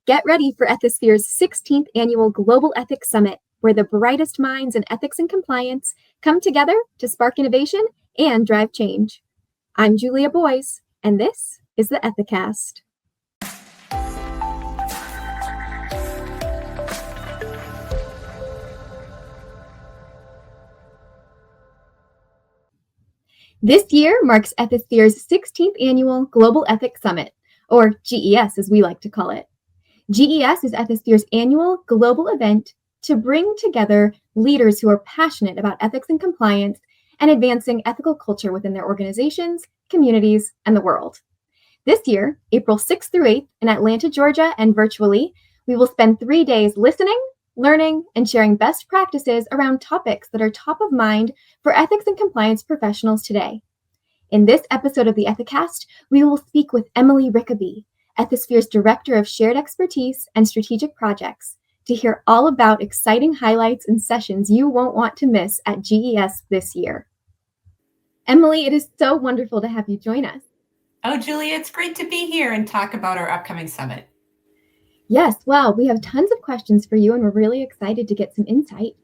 Get ready for Ethisphere's 16th annual Global Ethics Summit, where the brightest minds in ethics and compliance come together to spark innovation and drive change. I'm Julia Boyes, and this is the Ethicast. This year marks Ethisphere's 16th annual Global Ethics Summit, or GES as we like to call it. GES is Ethisphere's annual global event to bring together leaders who are passionate about ethics and compliance and advancing ethical culture within their organizations, communities, and the world. This year, April 6th through 8th in Atlanta, Georgia, and virtually, we will spend 3 days listening, learning, and sharing best practices around topics that are top of mind for ethics and compliance professionals today. In this episode of the Ethicast, we will speak with Emily Rickaby, Ethisphere's Director of Shared Expertise and Strategic Projects, to hear all about exciting highlights and sessions you won't want to miss at GES this year. Emily, it is so wonderful to have you join us. Oh, Julia, it's great to be here and talk about our upcoming summit. Yes, well, we have tons of questions for you, and we're really excited to get some insight.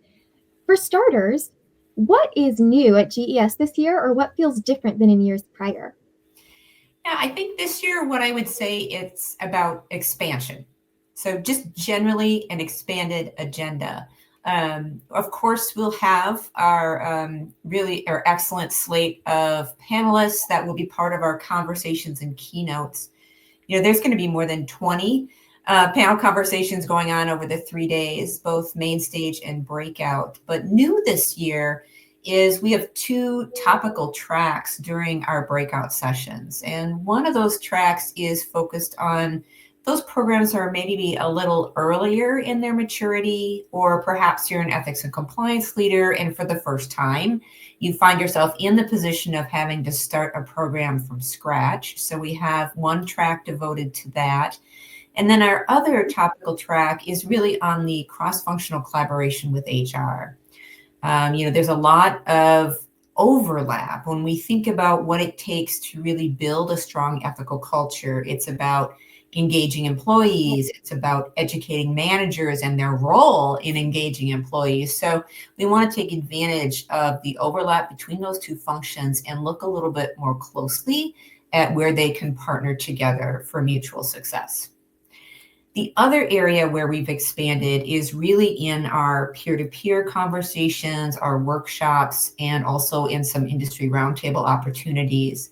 For starters, what is new at GES this year, or what feels different than in years prior? Yeah, I think this year, what I would say, it's about expansion. So just generally an expanded agenda. Of course, we'll have our excellent slate of panelists that will be part of our conversations and keynotes. You know, there's going to be more than 20 panel conversations going on over the 3 days, both main stage and breakout. But new this year is we have 2 topical tracks during our breakout sessions. And one of those tracks is focused on those programs are maybe a little earlier in their maturity, or perhaps you're an ethics and compliance leader, and for the first time, you find yourself in the position of having to start a program from scratch. So we have one track devoted to that. And then our other topical track is really on the cross-functional collaboration with HR. There's a lot of overlap when we think about what it takes to really build a strong ethical culture. It's about engaging employees. It's about educating managers and their role in engaging employees. So we want to take advantage of the overlap between those 2 functions and look a little bit more closely at where they can partner together for mutual success. The other area where we've expanded is really in our peer-to-peer conversations, our workshops, and also in some industry roundtable opportunities.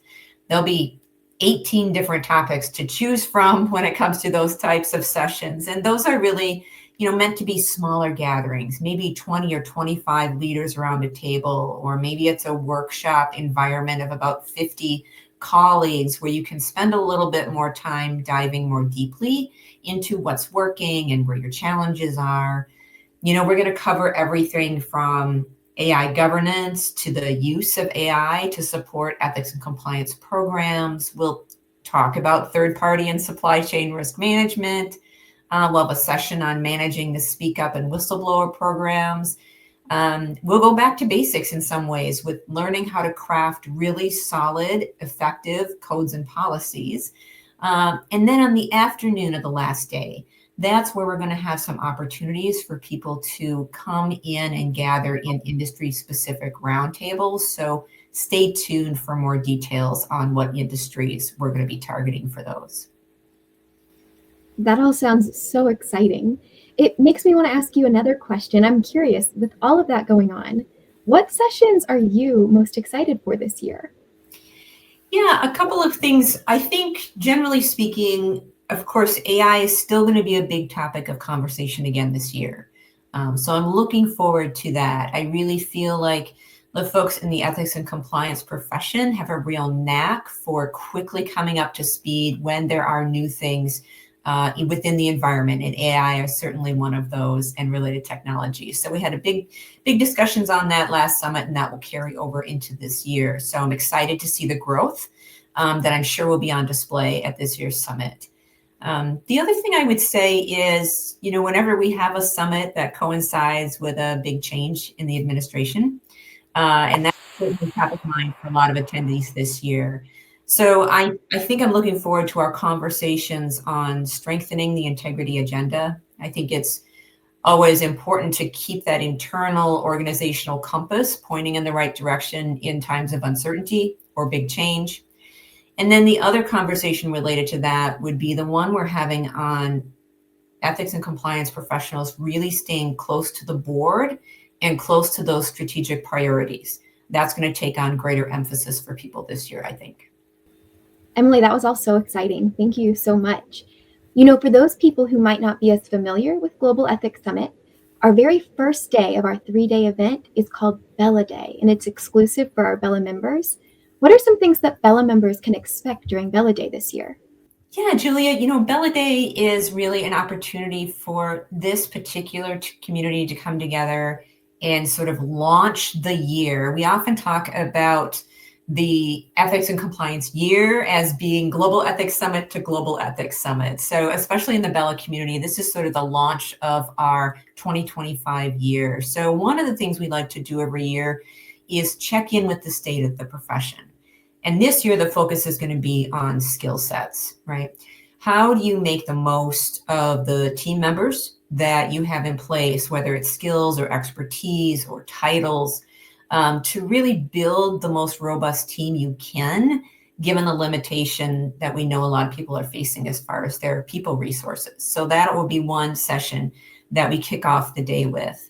There'll be 18 different topics to choose from when it comes to those types of sessions. And those are really, meant to be smaller gatherings, maybe 20 or 25 leaders around a table, or maybe it's a workshop environment of about 50 colleagues where you can spend a little bit more time diving more deeply into what's working and where your challenges are. We're going to cover everything from AI governance to the use of AI to support ethics and compliance programs. We'll talk about third-party and supply chain risk management. We'll have a session on managing the speak up and whistleblower programs. We'll go back to basics in some ways with learning how to craft really solid, effective codes and policies. And then on the afternoon of the last day, that's where we're going to have some opportunities for people to come in and gather in industry-specific roundtables. So stay tuned for more details on what industries we're going to be targeting for those. That all sounds so exciting. It makes me want to ask you another question. I'm curious, with all of that going on, what sessions are you most excited for this year? Yeah, a couple of things. I think, generally speaking, of course, AI is still going to be a big topic of conversation again this year. So I'm looking forward to that. I really feel like the folks in the ethics and compliance profession have a real knack for quickly coming up to speed when there are new things within the environment, and AI is certainly one of those, and related technologies. So we had a big discussions on that last summit, and that will carry over into this year. So I'm excited to see the growth that I'm sure will be on display at this year's summit. The other thing I would say is, whenever we have a summit that coincides with a big change in the administration, and that's certainly top of mind for a lot of attendees this year, So I think I'm looking forward to our conversations on strengthening the integrity agenda. I think it's always important to keep that internal organizational compass pointing in the right direction in times of uncertainty or big change. And then the other conversation related to that would be the one we're having on ethics and compliance professionals really staying close to the board and close to those strategic priorities. That's going to take on greater emphasis for people this year, I think. Emily, that was all so exciting. Thank you so much. For those people who might not be as familiar with Global Ethics Summit, our very first day of our 3-day event is called Bella Day, and it's exclusive for our Bella members. What are some things that Bella members can expect during Bella Day this year? Yeah, Julia, Bella Day is really an opportunity for this particular community to come together and sort of launch the year. We often talk about the ethics and compliance year as being Global Ethics Summit to Global Ethics Summit. So especially in the Bella community, this is sort of the launch of our 2025 year. So one of the things we like to do every year is check in with the state of the profession. And this year, the focus is going to be on skill sets, right? How do you make the most of the team members that you have in place, whether it's skills or expertise or titles, to really build the most robust team you can, given the limitation that we know a lot of people are facing as far as their people resources. So that will be one session that we kick off the day with.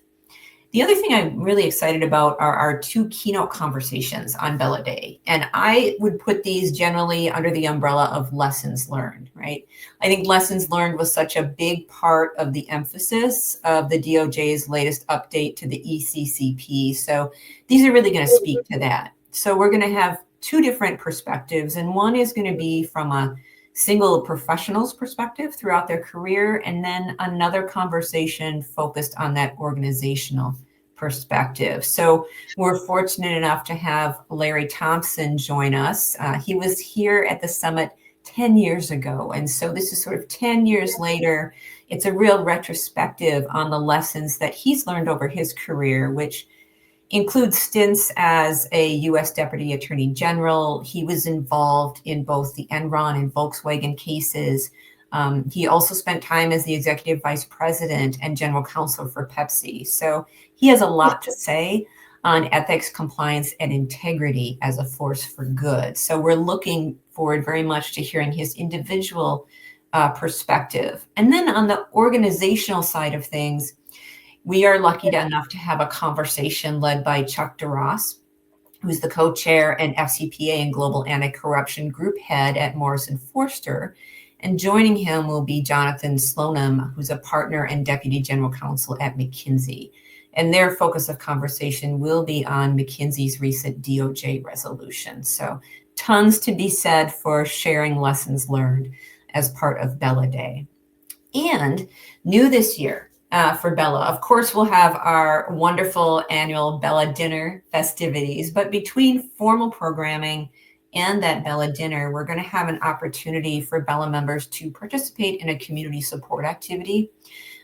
The other thing I'm really excited about are our 2 keynote conversations on Bella Day. And I would put these generally under the umbrella of lessons learned, right? I think lessons learned was such a big part of the emphasis of the DOJ's latest update to the ECCP. So these are really going to speak to that. So we're going to have 2 different perspectives, and one is going to be from a single professional's perspective throughout their career, and then another conversation focused on that organizational perspective. So we're fortunate enough to have Larry Thompson join us. He was here at the summit 10 years ago. And so this is sort of 10 years later. It's a real retrospective on the lessons that he's learned over his career, which includes stints as a U.S. Deputy Attorney General. He was involved in both the Enron and Volkswagen cases. He also spent time as the Executive Vice President and General Counsel for Pepsi. So he has a lot to say on ethics, compliance, and integrity as a force for good. So we're looking forward very much to hearing his individual perspective. And then on the organizational side of things, we are lucky enough to have a conversation led by Chuck DeRoss, who's the co-chair and FCPA and Global Anti-Corruption Group Head at Morrison Foerster. And joining him will be Jonathan Slonim, who's a partner and Deputy General Counsel at McKinsey. And their focus of conversation will be on McKinsey's recent DOJ resolution. So tons to be said for sharing lessons learned as part of Bella Day. And new this year, for Bella, of course, we'll have our wonderful annual Bella Dinner festivities, but between formal programming and that Bella Dinner, we're going to have an opportunity for Bella members to participate in a community support activity.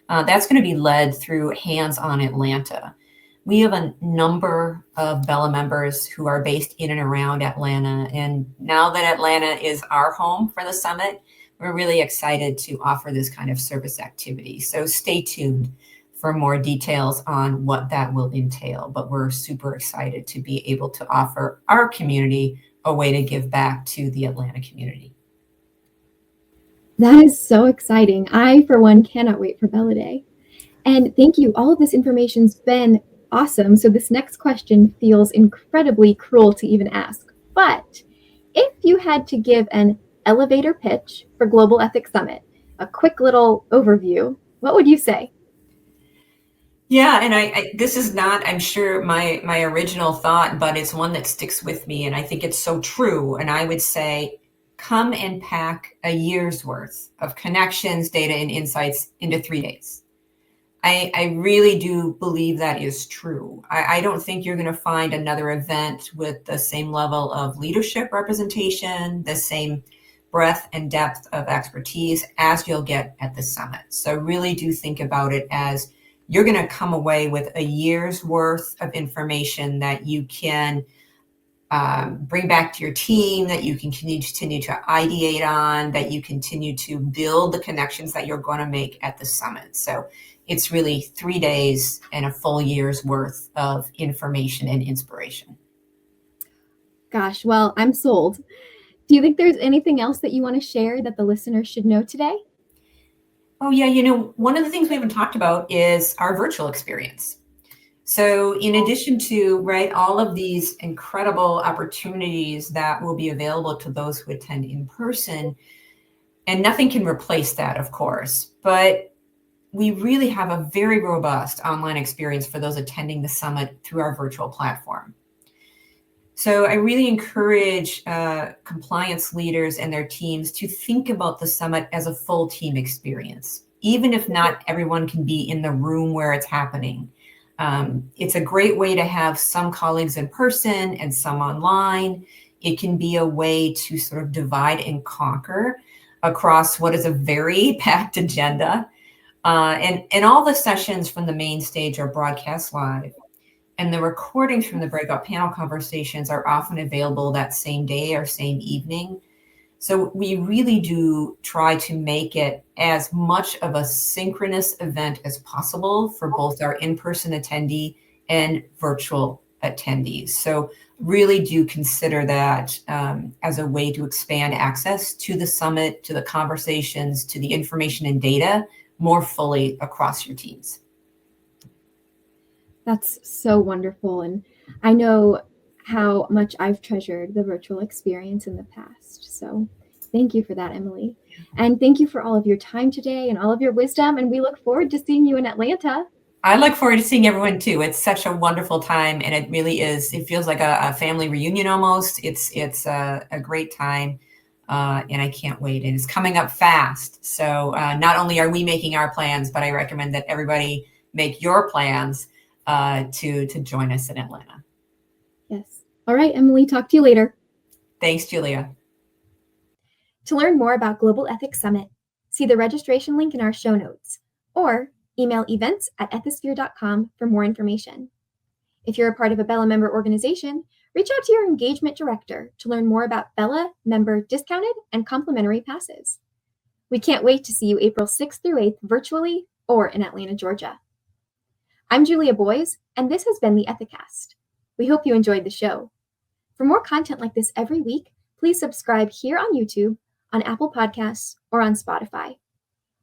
That's going to be led through Hands on Atlanta. We have a number of Bella members who are based in and around Atlanta, and now that Atlanta is our home for the summit, we're really excited to offer this kind of service activity. So stay tuned for more details on what that will entail. But we're super excited to be able to offer our community a way to give back to the Atlanta community. That is so exciting. I, for one, cannot wait for Bella Day. And thank you. All of this information's been awesome. So this next question feels incredibly cruel to even ask. But if you had to give an elevator pitch for Global Ethics Summit, a quick little overview, what would you say? Yeah, and I this is not, I'm sure, my original thought, but it's one that sticks with me, and I think it's so true. And I would say, come and pack a year's worth of connections, data, and insights into 3 days. I really do believe that is true. I don't think you're going to find another event with the same level of leadership representation, the same breadth and depth of expertise as you'll get at the summit. So really do think about it as you're going to come away with a year's worth of information that you can bring back to your team, that you can continue to ideate on, that you continue to build the connections that you're going to make at the summit. So it's really 3 days and a full year's worth of information and inspiration. Gosh, well, I'm sold. Do you think there's anything else that you want to share that the listeners should know today? Oh, yeah. One of the things we haven't talked about is our virtual experience. So in addition to, right, all of these incredible opportunities that will be available to those who attend in person, and nothing can replace that, of course, but we really have a very robust online experience for those attending the summit through our virtual platform. So I really encourage compliance leaders and their teams to think about the summit as a full team experience, even if not everyone can be in the room where it's happening. It's a great way to have some colleagues in person and some online. It can be a way to sort of divide and conquer across what is a very packed agenda. And all the sessions from the main stage are broadcast live. And the recordings from the breakout panel conversations are often available that same day or same evening. So we really do try to make it as much of a synchronous event as possible for both our in-person attendee and virtual attendees. So really do consider that as a way to expand access to the summit, to the conversations, to the information and data more fully across your teams. That's so wonderful. And I know how much I've treasured the virtual experience in the past. So thank you for that, Emily. And thank you for all of your time today and all of your wisdom. And we look forward to seeing you in Atlanta. I look forward to seeing everyone too. It's such a wonderful time, and it really is. It feels like a family reunion almost. It's a great time, and I can't wait. And it's coming up fast. So not only are we making our plans, but I recommend that everybody make your plans to join us in Atlanta. Yes. All right, Emily, talk to you later. Thanks, Julia. To learn more about Global Ethics Summit, see the registration link in our show notes, or email events@ethisphere.com for more information. If you're a part of a Bella member organization, reach out to your engagement director to learn more about Bella member discounted and complimentary passes. We can't wait to see you April 6th through 8th virtually or in Atlanta, Georgia. I'm Julia Boyes, and this has been the Ethicast. We hope you enjoyed the show. For more content like this every week, please subscribe here on YouTube, on Apple Podcasts, or on Spotify.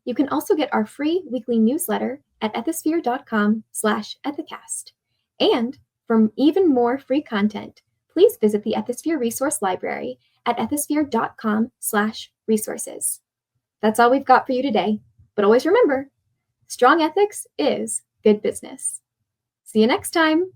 You can also get our free weekly newsletter at ethisphere.com/ethicast. And for even more free content, please visit the Ethisphere Resource Library at ethisphere.com/resources. That's all we've got for you today. But always remember, strong ethics is good business. See you next time.